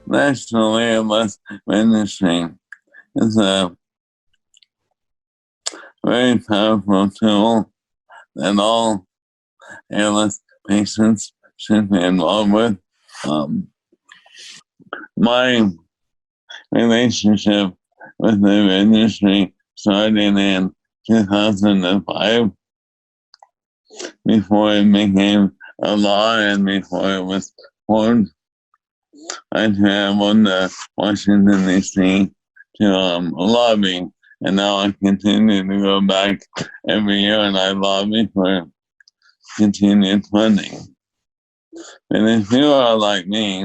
National ALS Registry is a very powerful tool that all ALS patients should be involved with. My relationship with the registry started in 2005, before it became a law and before it was formed. I traveled to Washington, D.C. to lobby, and now I continue to go back every year and I lobby for continued funding. But if you are like me,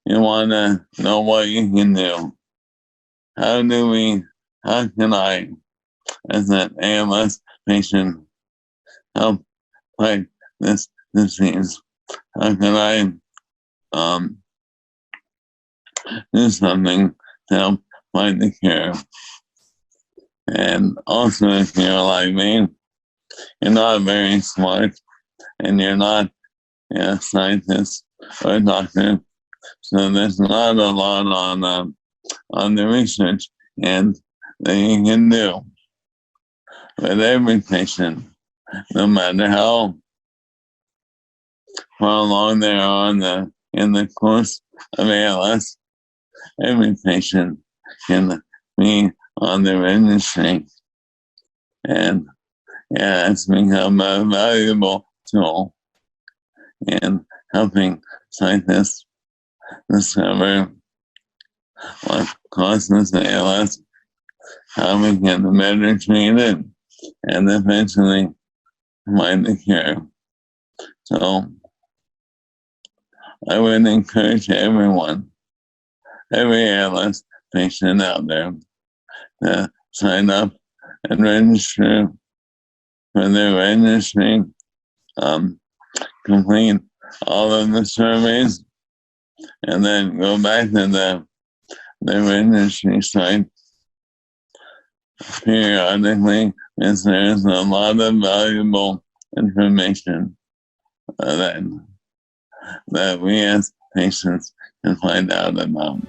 you want to know what you can do. How can I, as an ALS patient, help fight this disease? How can I do something to help find the cure? And also, if you're like me, you're not very smart and you're not a scientist or a doctor, so there's not a lot on the research end that you can do. But every patient, no matter how far along they are in the course of ALS, every patient can be on the registry. And yeah, it's become a valuable tool in helping scientists discover what causes ALS, how we can better treat it, and eventually find the cure. So I would encourage everyone, every ALS patient out there, to sign up and register for the registry, complete all of the surveys, and then go back to the registry site periodically, because there's a lot of valuable information that we as patients can find out about.